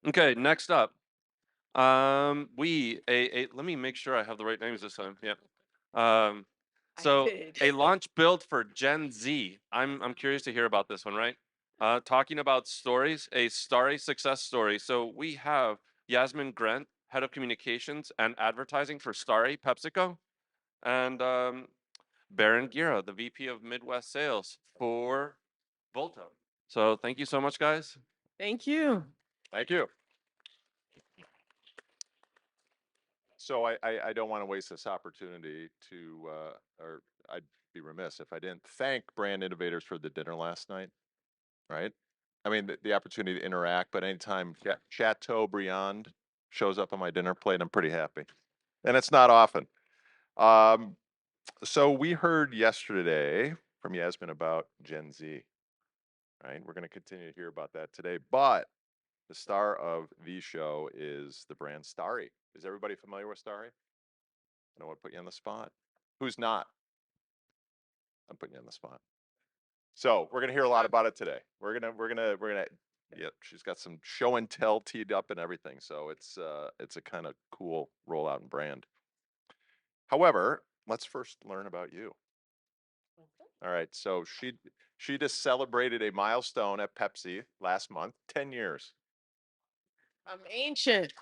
Okay, next up, let me make sure I have the right names this time. Yeah. Um, I so did. a launch build for Gen Z. I'm curious to hear about this one, right? Talking about stories, a Starry success story. So we have Yasmin Grant, head of communications and advertising for Starry PepsiCo, and Barron Gira, the VP of Midwest Sales for Volta. So thank you so much, guys. Thank you. Thank you. So I don't want to waste this opportunity to, or I'd be remiss if I didn't thank Brand Innovators for the dinner last night, right? I mean, the opportunity to interact, but anytime Chateaubriand shows up on my dinner plate, I'm pretty happy. And it's not often. Um, so we heard yesterday from Yasmin about Gen Z, right? We're going to continue to hear about that today. But the star of the show is the brand Starry. Is everybody familiar with Starry? I don't want to put you on the spot. Who's not? I'm putting you on the spot. So we're gonna hear a lot about it today. We're gonna. Yeah, she's got some show and tell teed up and everything. So it's a kind of cool rollout and brand. However, let's first learn about you. All right. So she just celebrated a milestone at Pepsi last month, 10 years. I'm ancient.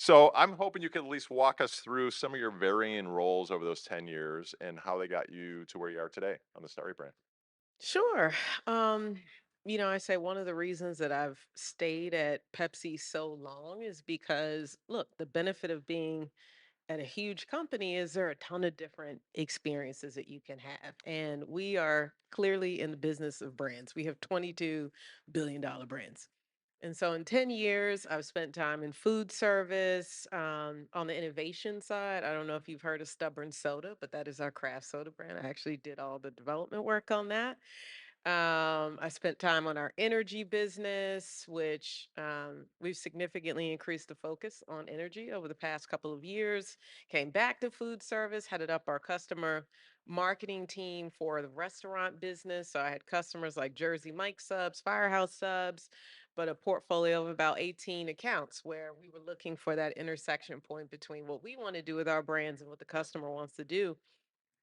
So I'm hoping you can at least walk us through some of your varying roles over those 10 years and how they got you to where you are today on the Starry brand. Sure. Um, I say one of the reasons that I've stayed at Pepsi so long is because, look, the benefit of being at a huge company is there are a ton of different experiences that you can have. And we are clearly in the business of brands. We have $22 billion brands. And so in 10 years, I've spent time in food service, on the innovation side. I don't know if you've heard of Stubborn Soda, but that is our craft soda brand. I actually did all the development work on that. I spent time on our energy business, which we've significantly increased the focus on energy over the past couple of years. Came back to food service, headed up our customer marketing team for the restaurant business. So I had customers like Jersey Mike subs, Firehouse subs, but a portfolio of about 18 accounts where we were looking for that intersection point between what we want to do with our brands and what the customer wants to do.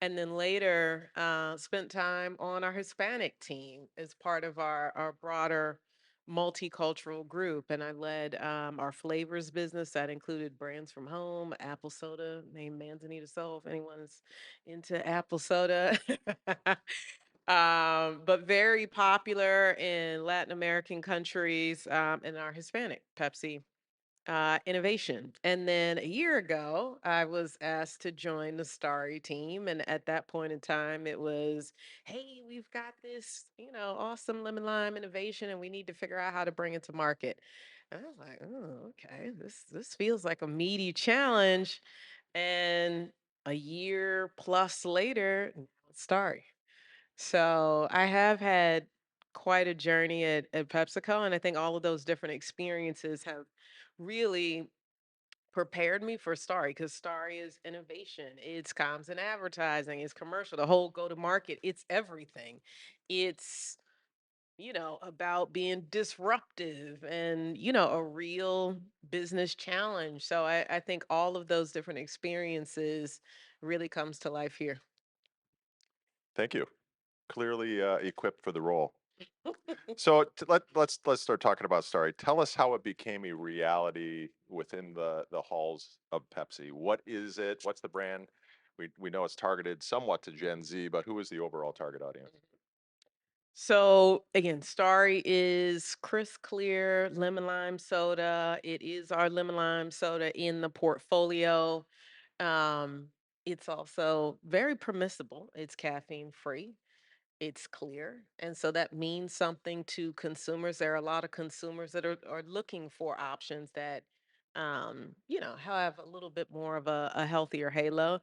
And then later, spent time on our Hispanic team as part of our broader multicultural group. And I led our flavors business that included brands from home, apple soda, named Manzanita Soul, if anyone's into apple soda. But very popular in Latin American countries, and our Hispanic Pepsi innovation. And then a year ago, I was asked to join the Starry team. And at that point in time, it was, hey, we've got this, awesome lemon lime innovation, and we need to figure out how to bring it to market. And I was like, oh, okay, this feels like a meaty challenge. And a year plus later, now it's Starry. So I have had quite a journey at PepsiCo, and I think all of those different experiences have really prepared me for Starry because Starry is innovation, it's comms and advertising, it's commercial, the whole go to market, it's everything. It's about being disruptive and a real business challenge. So I think all of those different experiences really comes to life here. Thank you. Clearly equipped for the role. So let's start talking about Starry. Tell us how it became a reality within the halls of Pepsi. What is it? What's the brand? We know it's targeted somewhat to Gen Z, but who is the overall target audience? So again, Starry is crisp clear lemon lime soda. It is our lemon lime soda in the portfolio. Um, it's also very permissible. It's caffeine free. It's clear. And so that means something to consumers. There are a lot of consumers that are looking for options that have a little bit more of a healthier halo.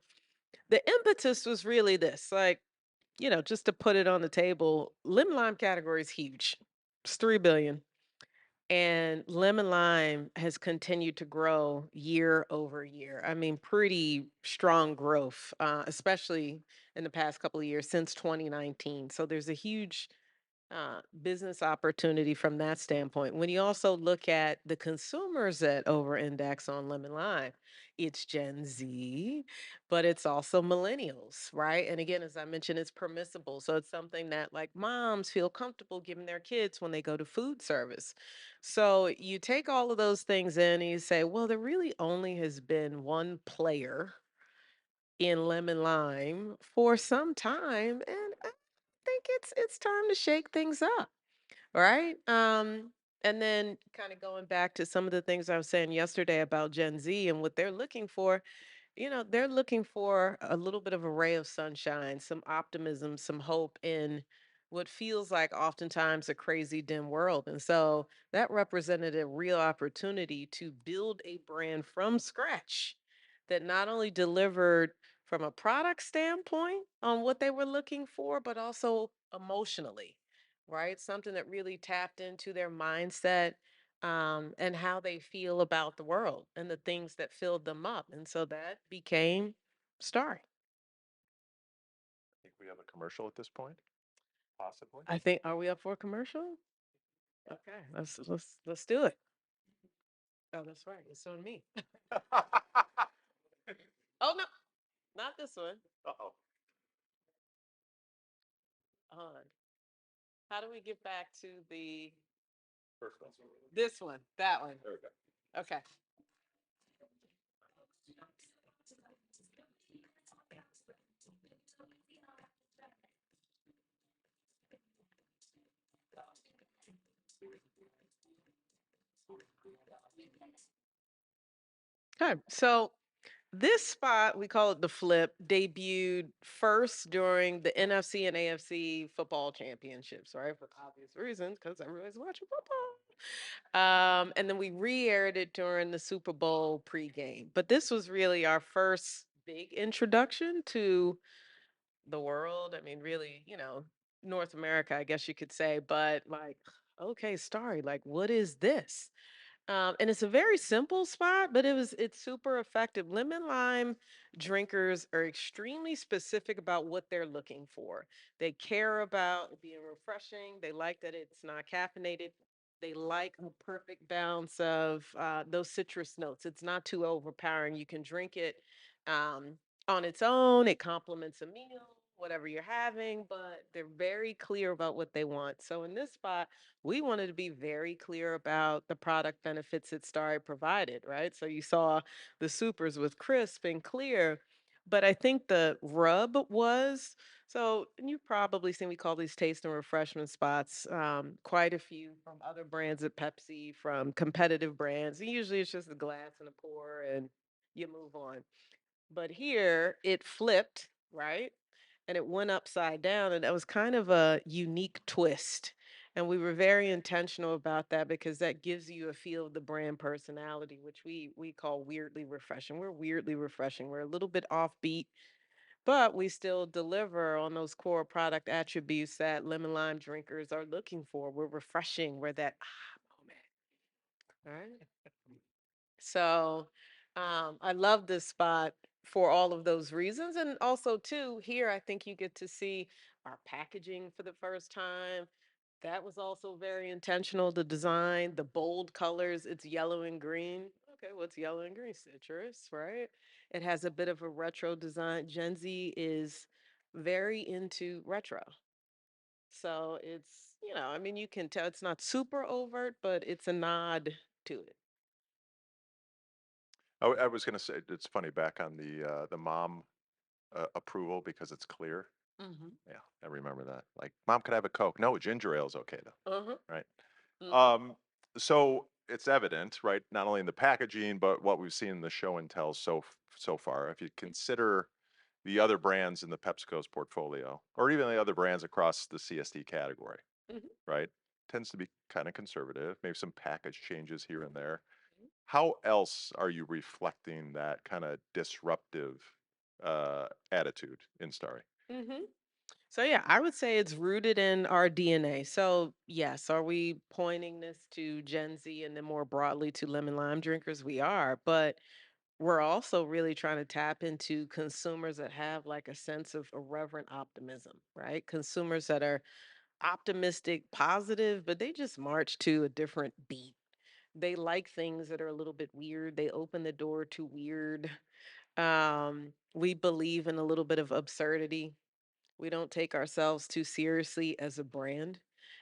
The impetus was really this, like, just to put it on the table, lemon lime category is huge. It's 3 billion. And lemon lime has continued to grow year over year. I mean, pretty strong growth, especially in the past couple of years since 2019. So there's a huge business opportunity from that standpoint. When you also look at the consumers that over index on lemon lime, it's Gen Z, but it's also millennials, right? And again, as I mentioned, it's permissible. So it's something that like moms feel comfortable giving their kids when they go to food service. So you take all of those things in and you say, well, there really only has been one player in lemon lime for some time. And I think it's time to shake things up. Right? And then kind of going back to some of the things I was saying yesterday about Gen Z and what they're looking for, they're looking for a little bit of a ray of sunshine, some optimism, some hope in what feels like oftentimes a crazy dim world. And so that represented a real opportunity to build a brand from scratch that not only delivered from a product standpoint on what they were looking for, but also emotionally, right? Something that really tapped into their mindset, and how they feel about the world and the things that filled them up. And so that became Starry. I think we have a commercial at this point, possibly. I think, are we up for a commercial? Okay, let's do it. Oh, that's right. It's on me. Oh no, not this one. Uh-oh. Hold on. How do we get back to the First one. this one? That one. There we go. Okay. Okay. So this spot, we call it the flip, debuted first during the NFC and AFC football championships, right? For obvious reasons, because everybody's watching football. And then we re-aired it during the Super Bowl pregame. But this was really our first big introduction to the world. I mean, really, North America, I guess you could say. But like, okay, Starry, like, what is this? And it's a very simple spot, but it's super effective. Lemon lime drinkers are extremely specific about what they're looking for. They care about it being refreshing. They like that it's not caffeinated. They like a perfect balance of those citrus notes. It's not too overpowering. You can drink it on its own. It complements a meal, whatever you're having, but they're very clear about what they want. So in this spot, we wanted to be very clear about the product benefits that Starry provided, right? So you saw the supers with crisp and clear, but I think the rub was so, and you've probably seen we call these taste and refreshment spots, quite a few from other brands at Pepsi, from competitive brands. And usually it's just a glass and a pour and you move on. But here it flipped, right? And it went upside down. And that was kind of a unique twist. And we were very intentional about that because that gives you a feel of the brand personality, which we call weirdly refreshing. We're weirdly refreshing. We're a little bit offbeat, but we still deliver on those core product attributes that lemon lime drinkers are looking for. We're refreshing. We're that moment. All right. So I love this spot for all of those reasons. And also, too, here I think you get to see our packaging for the first time. That was also very intentional. The design, the bold colors, it's yellow and green. Okay, what's yellow and green? Citrus, right? It has a bit of a retro design. Gen Z is very into retro. So it's, I mean, you can tell it's not super overt, but it's a nod to it. I was going to say it's funny back on the mom approval because it's clear. Hmm. Yeah, I remember that. Like, mom, could I have a Coke? No, ginger ale's okay though, Uh-huh. right? Mhm. Um, so it's evident, right? Not only in the packaging, but what we've seen in the show and tell so far. If you consider the other brands in the PepsiCo's portfolio, or even the other brands across the CSD category, Mhm. right? Tends to be kind of conservative, maybe some package changes here and there. How else are you reflecting that kind of disruptive attitude in Starry? Mhm. So yeah, I would say it's rooted in our DNA. So yes, are we pointing this to Gen Z and then more broadly to lemon lime drinkers? We are, but we're also really trying to tap into consumers that have like a sense of irreverent optimism, right? Consumers that are optimistic, positive, but they just march to a different beat. They like things that are a little bit weird. They open the door to weird. We believe in a little bit of absurdity. We don't take ourselves too seriously as a brand.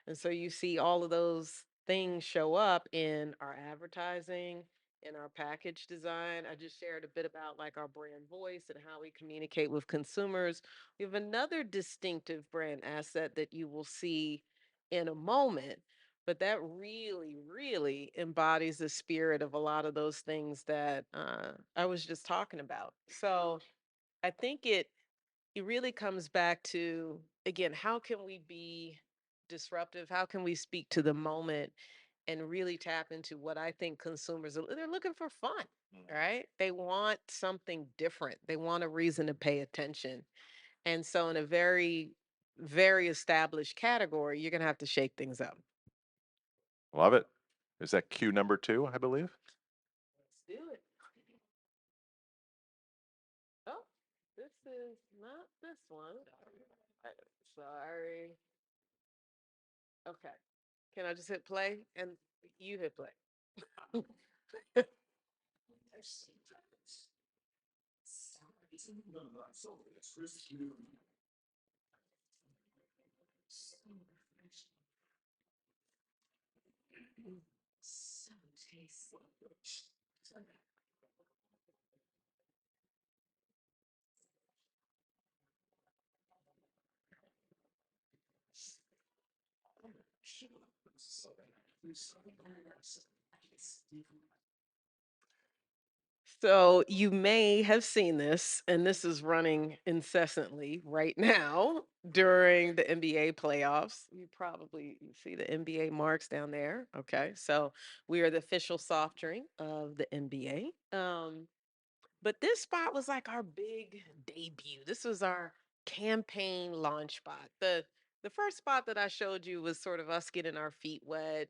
And so you see all of those things show up in our advertising, in our package design. I just shared a bit about like our brand voice and how we communicate with consumers. We have another distinctive brand asset that you will see in a moment, but that really, really embodies the spirit of a lot of those things that I was just talking about. So I think it really comes back to, again, how can we be disruptive? How can we speak to the moment and really tap into what I think consumers are, they're looking for fun, right? They want something different. They want a reason to pay attention. And so in a very very established category, you're going to have to shake things up. Love it. Is that cue number 2, I believe? Let's do it. Oh, this is not this one. Sorry. Okay. Can I just hit play and you hit play? So you may have seen this, and this is running incessantly right now during the NBA playoffs. You see the NBA marks down there. Okay, so we are the official soft drink of the NBA. But this spot was like our big debut. This was our campaign launch spot. The first spot that I showed you was sort of us getting our feet wet,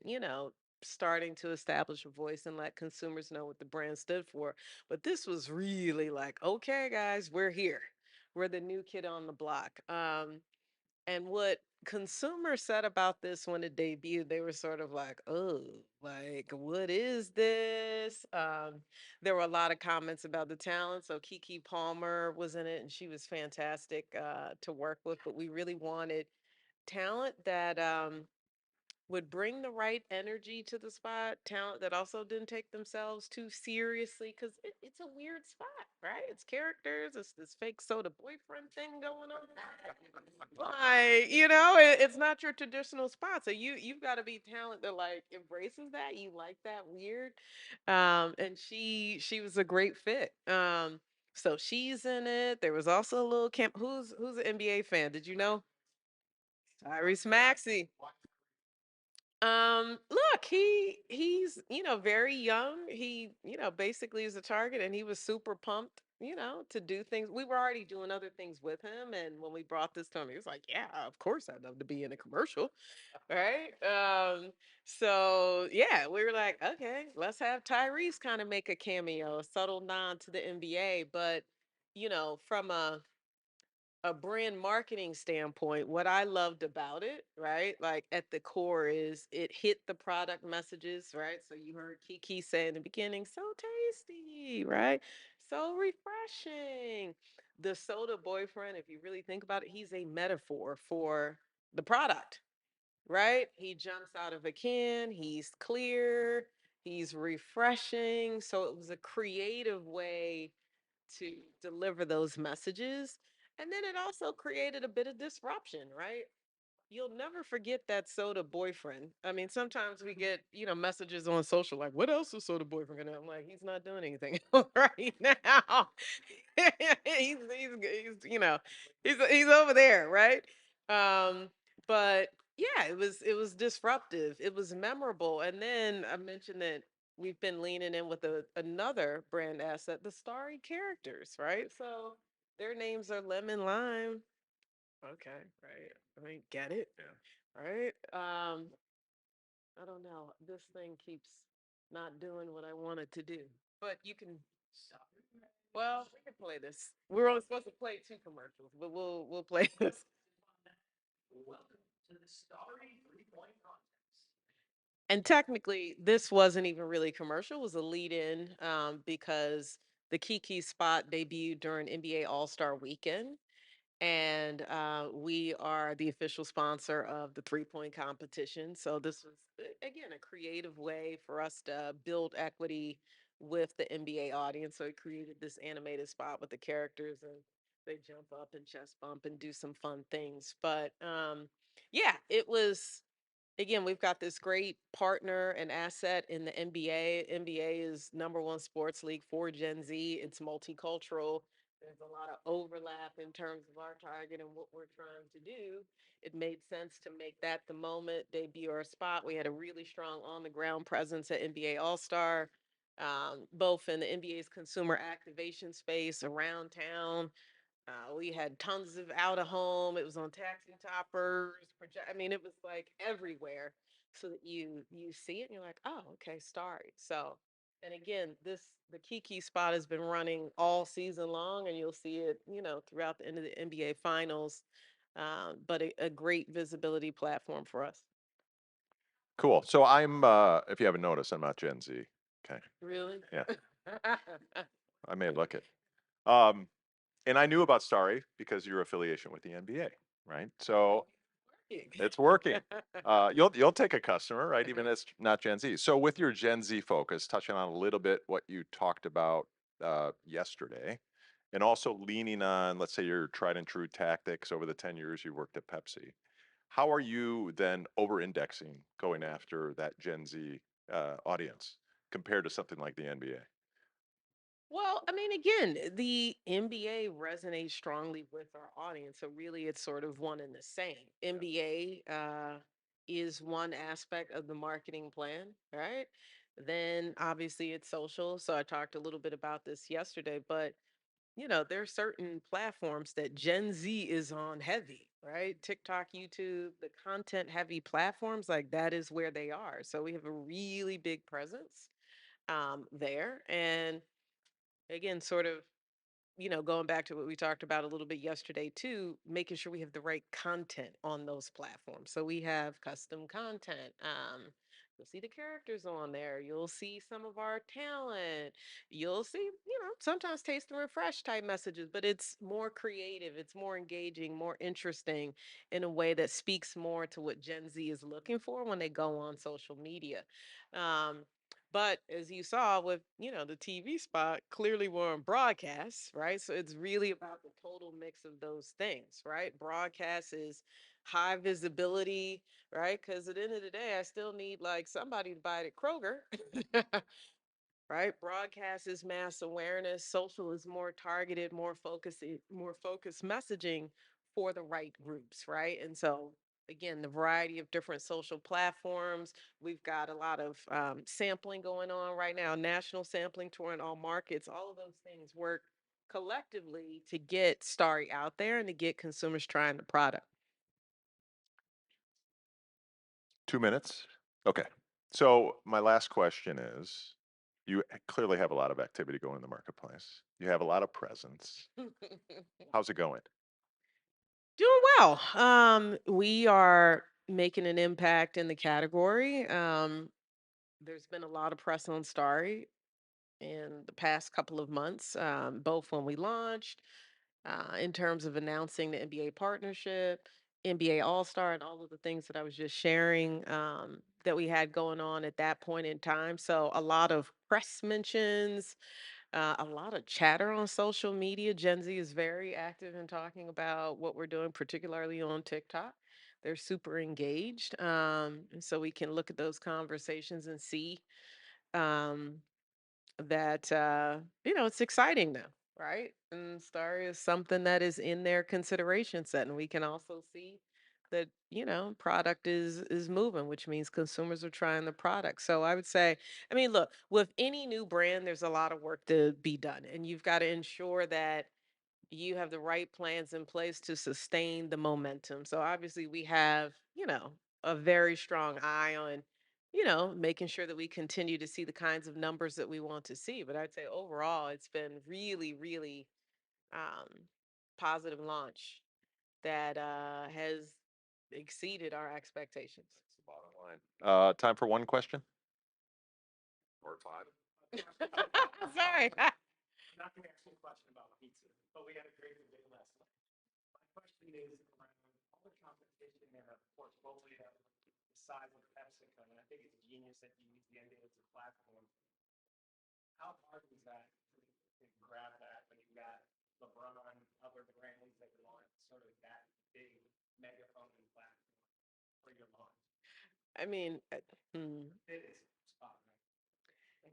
starting to establish a voice and let consumers know what the brand stood for. But this was really like, okay, guys, we're here. We're the new kid on the block. And what consumers said about this when it debuted, they were sort of like, oh, like, what is this? There were a lot of comments about the talent. So Kiki Palmer was in it and she was fantastic to work with. But we really wanted talent that would bring the right energy to the spot, talent that also didn't take themselves too seriously because it's a weird spot, right? It's characters, it's this fake soda boyfriend thing going on. Like, it's not your traditional spot. So you've got to be talent that like embraces that. You like that weird. And she was a great fit. So she's in it. There was also a little camp. Who's an NBA fan? Did you know? Tyrese Maxey. Look, he's, very young. He, basically is a target and he was super pumped, to do things. We were already doing other things with him. And when we brought this to him, he was like, yeah, of course I'd love to be in a commercial. Right. So yeah, we were like, okay, let's have Tyrese kind of make a cameo, a subtle nod to the NBA. But, from a brand marketing standpoint, what I loved about it, right? Like at the core is it hit the product messages, right? So you heard Kiki say in the beginning, so tasty, right? So refreshing. The soda boyfriend, if you really think about it, he's a metaphor for the product, right? He jumps out of a can, he's clear, he's refreshing. So it was a creative way to deliver those messages. And then it also created a bit of disruption, right? You'll never forget that soda boyfriend. I mean, sometimes we get, messages on social like, what else is soda boyfriend gonna do? I'm like, he's not doing anything right now. He's over there, right? Um, but yeah, it was disruptive. It was memorable. And then I mentioned that we've been leaning in with another brand asset, the Starry characters, right? So their names are Lemon Lime. Okay, right. I mean, get it? Yeah. Right? I don't know. This thing keeps not doing what I want it to do. But you can well, we can play this. We're only supposed to play two commercials, but we'll play this. And technically, this wasn't even really commercial; it was a lead-in because the Kiki spot debuted during NBA All Star Weekend, and we are the official sponsor of the three-point competition. So this was again a creative way for us to build equity with the NBA audience. So it created this animated spot with the characters, and they jump up and chest bump and do some fun things. But yeah, it was again, we've got this great partner and asset in the NBA. NBA is number one sports league for Gen Z. It's multicultural. There's a lot of overlap in terms of our target and what we're trying to do. It made sense to make that the moment, debut our spot. We had a really strong on the ground presence at NBA All Star, both in the NBA's consumer activation space around town. We had tons of out of home. It was on taxi toppers. I mean, it was like everywhere, so that you see it and you're like, oh, okay, Starry. So, and again, the Kiki spot has been running all season long, and you'll see it, throughout the end of the NBA Finals. But a great visibility platform for us. Cool. So if you haven't noticed, I'm not Gen Z. Okay. Really? Yeah, I may look it. Um, and I knew about Starry because your affiliation with the NBA, right? So it's working. You'll take a customer, right? Even if it's not Gen Z. So with your Gen Z focus, touching on a little bit what you talked about yesterday, and also leaning on, let's say, your tried and true tactics over the 10 years you worked at Pepsi. How are you then over-indexing going after that Gen Z audience compared to something like the NBA? Well, I mean, again, the NBA resonates strongly with our audience. So really, it's sort of one and the same. NBA is one aspect of the marketing plan, right? Then obviously it's social. So I talked a little bit about this yesterday, but there are certain platforms that Gen Z is on heavy, right? TikTok, YouTube, the content heavy platforms, like that is where they are. So we have a really big presence there. And again, sort of, going back to what we talked about a little bit yesterday too, making sure we have the right content on those platforms. So we have custom content. You'll see the characters on there. You'll see some of our talent. You'll see, sometimes taste and refresh type messages, but it's more creative, it's more engaging, more interesting in a way that speaks more to what Gen Z is looking for when they go on social media. Um, but as you saw with, the TV spot, clearly we're on broadcast, right? So it's really about the total mix of those things, right? Broadcast is high visibility, right? Because at the end of the day, I still need like somebody to buy it at Kroger. Right? Broadcast is mass awareness. Social is more targeted, more focused messaging for the right groups, right? And so, again, the variety of different social platforms. We've got a lot of sampling going on right now, national sampling tour in all markets. All of those things work collectively to get Starry out there and to get consumers trying the product. 2 minutes? Okay. So my last question is, you clearly have a lot of activity going in the marketplace. You have a lot of presence. How's it going? Doing well. We are making an impact in the category. There's been a lot of press on Starry in the past couple of months, both when we launched, in terms of announcing the NBA partnership, NBA All Star, and all of the things that I was just sharing that we had going on at that point in time. So, a lot of press mentions, a lot of chatter on social media. Gen Z is very active in talking about what we're doing, particularly on TikTok. They're super engaged. And so we can look at those conversations and see um, that, it's exciting now, right? And Star is something that is in their consideration set. And we can also see that, product is moving, which means consumers are trying the product. So I would say, I mean, look, with any new brand, there's a lot of work to be done. And you've got to ensure that you have the right plans in place to sustain the momentum. So obviously we have, a very strong eye on, making sure that we continue to see the kinds of numbers that we want to see. But I'd say overall, it's been really, really um, positive launch that has exceeded our expectations. That's the bottom line. Time for one question? Or five? Sorry. Not going to ask you a question about pizza, but we had a great debate last night. My question is around all the competition and a portfolio the size of PepsiCo, and I think it's genius that you use the NBA as a platform. How hard was that to grab that when you got LeBron, other brands that want sort of that big megaphone and platform for your launch? I mean, hmm. It is spot right.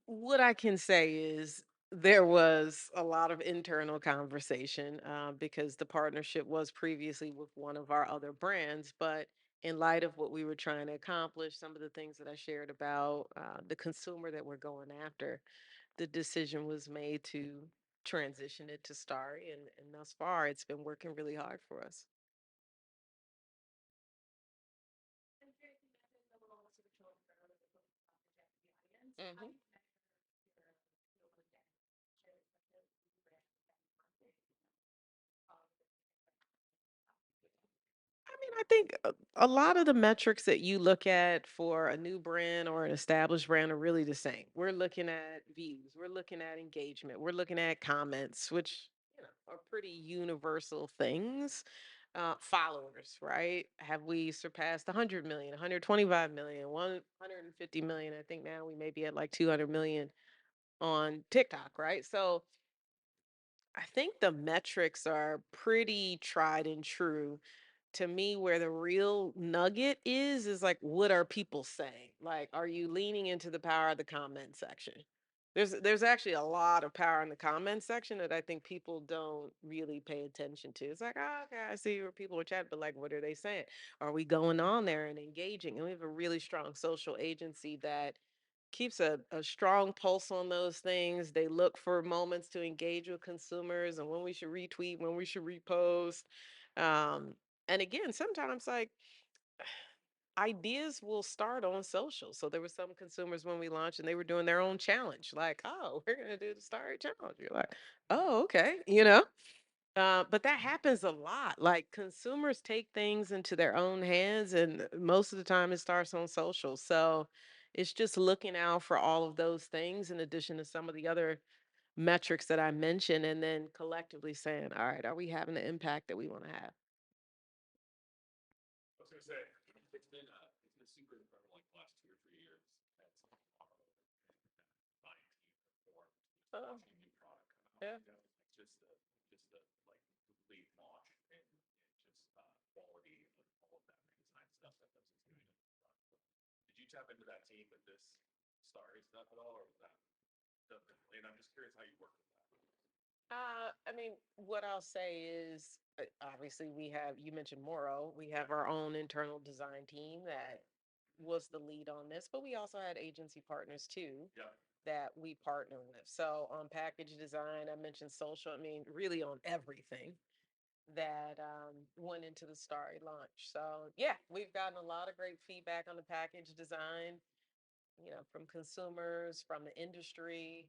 What I can say is there was a lot of internal conversation because the partnership was previously with one of our other brands. But in light of what we were trying to accomplish, some of the things that I shared about the consumer that we're going after, the decision was made to transition it to Starry. And thus far, it's been working really hard for us. Mhm. I mean, I think a lot of the metrics that you look at for a new brand or an established brand are really the same. We're looking at views, we're looking at engagement, we're looking at comments, which are pretty universal things. Followers, right? Have we surpassed 100 million, 125 million, 150 million? I think now we may be at like 200 million on TikTok, right? So I think the metrics are pretty tried and true. To me, where the real nugget is like, what are people saying? Like, are you leaning into the power of the comment section? There's actually a lot of power in the comment section that I think people don't really pay attention to. It's like, oh, okay, I see where people are chatting, but like, what are they saying? Are we going on there and engaging? And we have a really strong social agency that keeps a strong pulse on those things. They look for moments to engage with consumers and when we should retweet, when we should repost. Um, and again, sometimes like ideas will start on social. So there were some consumers when we launched and they were doing their own challenge, like, oh, we're gonna do the Starry challenge. You're like, oh, okay, but that happens a lot. Like consumers take things into their own hands, and most of the time it starts on social. So it's just looking out for all of those things in addition to some of the other metrics that I mentioned, and then collectively saying, all right, are we having the impact that we want to have? I was gonna say, it's been super incredible like the last 2 or 3 years as our buying team performed Uh, launching new product yeah. coming out. Just the like complete launch and just quality of all of that redesign stuff that Pepsi's doing in the product. Did you tap into that team with this Starry stuff at all, or was that definitely? And I'm just curious how you work with that. I mean, what I'll say is obviously we have, you mentioned Moro, we have our own internal design team that was the lead on this, but we also had agency partners too Yeah. that we partner with. So on package design, I mentioned social, I mean, really on everything that went into the Starry launch. So yeah, we've gotten a lot of great feedback on the package design, from consumers, from the industry.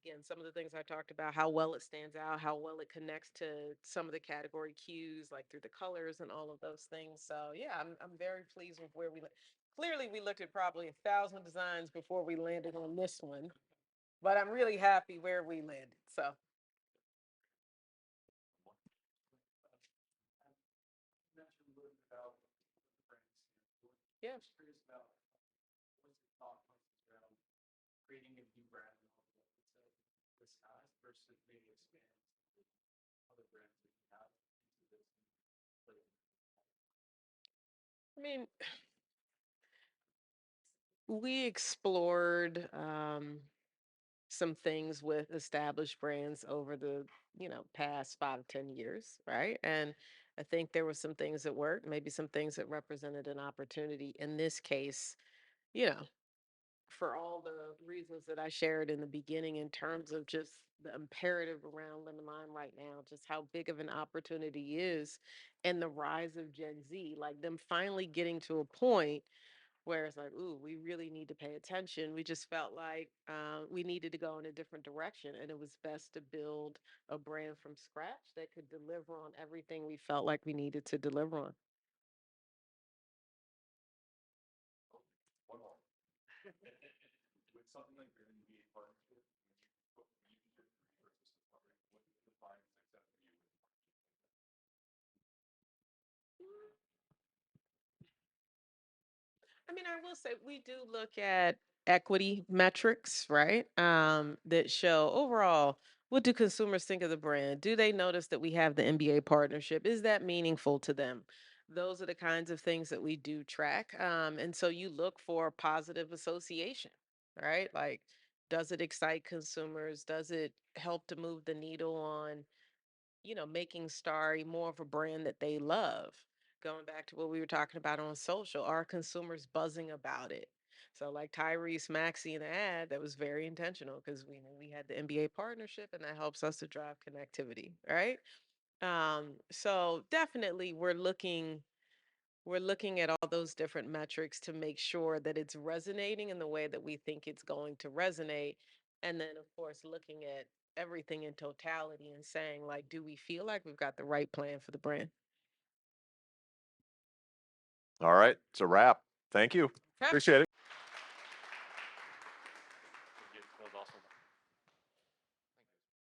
Again, some of the things I talked about, how well it stands out, how well it connects to some of the category cues, like through the colors and all of those things. So yeah, I'm very pleased with where clearly we looked at probably 1,000 designs before we landed on this one, but I'm really happy where we landed. So You mentioned a little bit about the brands. yeah. I'm just curious about what's your thought process around creating a new brand and all that. It's this size versus maybe expand to other brands that you have into this. I mean, we explored some things with established brands over the past 5 to 10 years, right? And I think there were some things that worked, maybe some things that represented an opportunity. In this case, you know for all the reasons that I shared in the beginning, in terms of just the imperative around Lemon Lime right now, just how big of an opportunity is, and the rise of Gen Z, like them finally getting to a point where it's like, ooh, we really need to pay attention. We just felt like we needed to go in a different direction, and it was best to build a brand from scratch that could deliver on everything we felt like we needed to deliver on. With something like your NBA partnership, when you put music versus the public, what defines success for you? I mean, I will say we do look at equity metrics, right? That show overall what do consumers think of the brand? Do they notice that we have the NBA partnership? Is that meaningful to them? Those are the kinds of things that we do track. And so you look for positive association, right? Like, does it excite consumers? Does it help to move the needle on making Starry more of a brand that they love. Going back to what we were talking about on social, are consumers buzzing about it? So, like Tyrese Maxey in the ad, that was very intentional because we knew we had the NBA partnership, and that helps us to drive connectivity, right? So definitely, we're looking at all those different metrics to make sure that it's resonating in the way that we think it's going to resonate. And then, of course, looking at everything in totality and saying, like, do we feel like we've got the right plan for the brand? All right, it's a wrap. Thank you. Okay. Appreciate it.